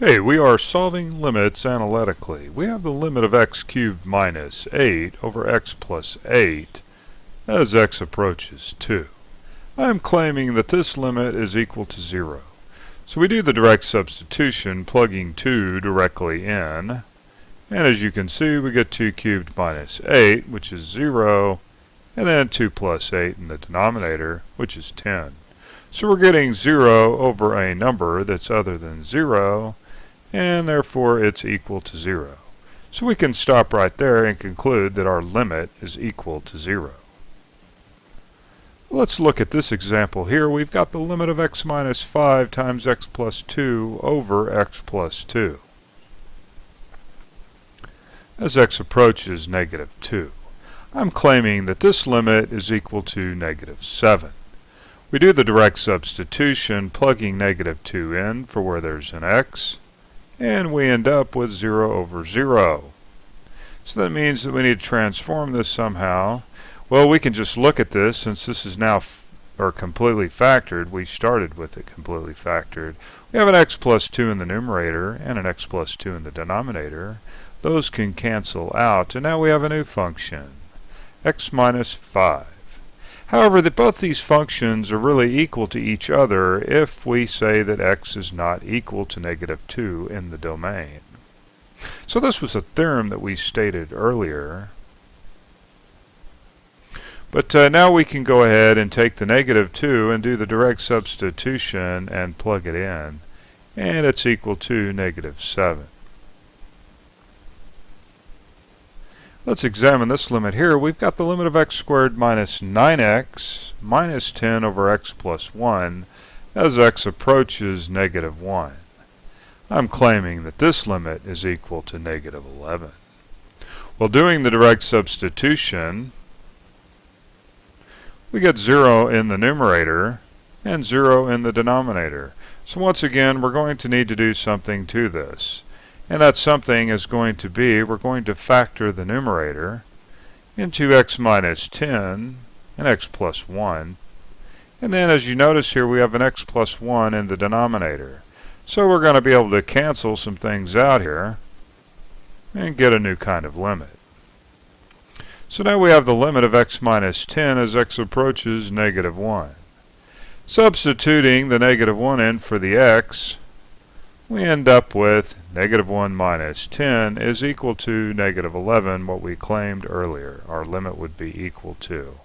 Okay, we are solving limits analytically. We have the limit of x cubed minus 8 over x plus 8 as x approaches 2. I am claiming that this limit is equal to 0. So we do the direct substitution, plugging 2 directly in. And as you can see, we get 2 cubed minus 8, which is 0, and then 2 plus 8 in the denominator, which is 10. So we're getting 0 over a number that's other than 0, and therefore it's equal to 0. So we can stop right there and conclude that our limit is equal to 0. Let's look at this example here. We've got the limit of x minus 5 times x plus 2 over x plus 2 as x approaches negative 2. I'm claiming that this limit is equal to negative 7. We do the direct substitution, plugging negative 2 in for where there's an x, and we end up with 0 over 0. So that means that we need to transform this somehow. Well, we can just look at this since this is now completely factored. We started with it completely factored. We have an x plus 2 in the numerator and an x plus 2 in the denominator. Those can cancel out, and now we have a new function, x minus 5. However, both these functions are really equal to each other if we say that x is not equal to negative 2 in the domain. So this was a theorem that we stated earlier. But now we can go ahead and take the negative 2 and do the direct substitution and plug it in. And it's equal to negative 7. Let's examine this limit here. We've got the limit of x squared minus 9x minus 10 over x plus 1 as x approaches negative 1. I'm claiming that this limit is equal to negative 11. Well, doing the direct substitution, we get 0 in the numerator and 0 in the denominator. So once again, we're going to need to do something to this. And that something is going to be, we're going to factor the numerator into x minus 10 and x plus 1. And then as you notice here, we have an x plus 1 in the denominator. So we're going to be able to cancel some things out here and get a new kind of limit. So now we have the limit of x minus 10 as x approaches negative 1. Substituting the negative 1 in for the x, we end up with negative 1 minus 10 is equal to negative 11, what we claimed earlier. Our limit would be equal to.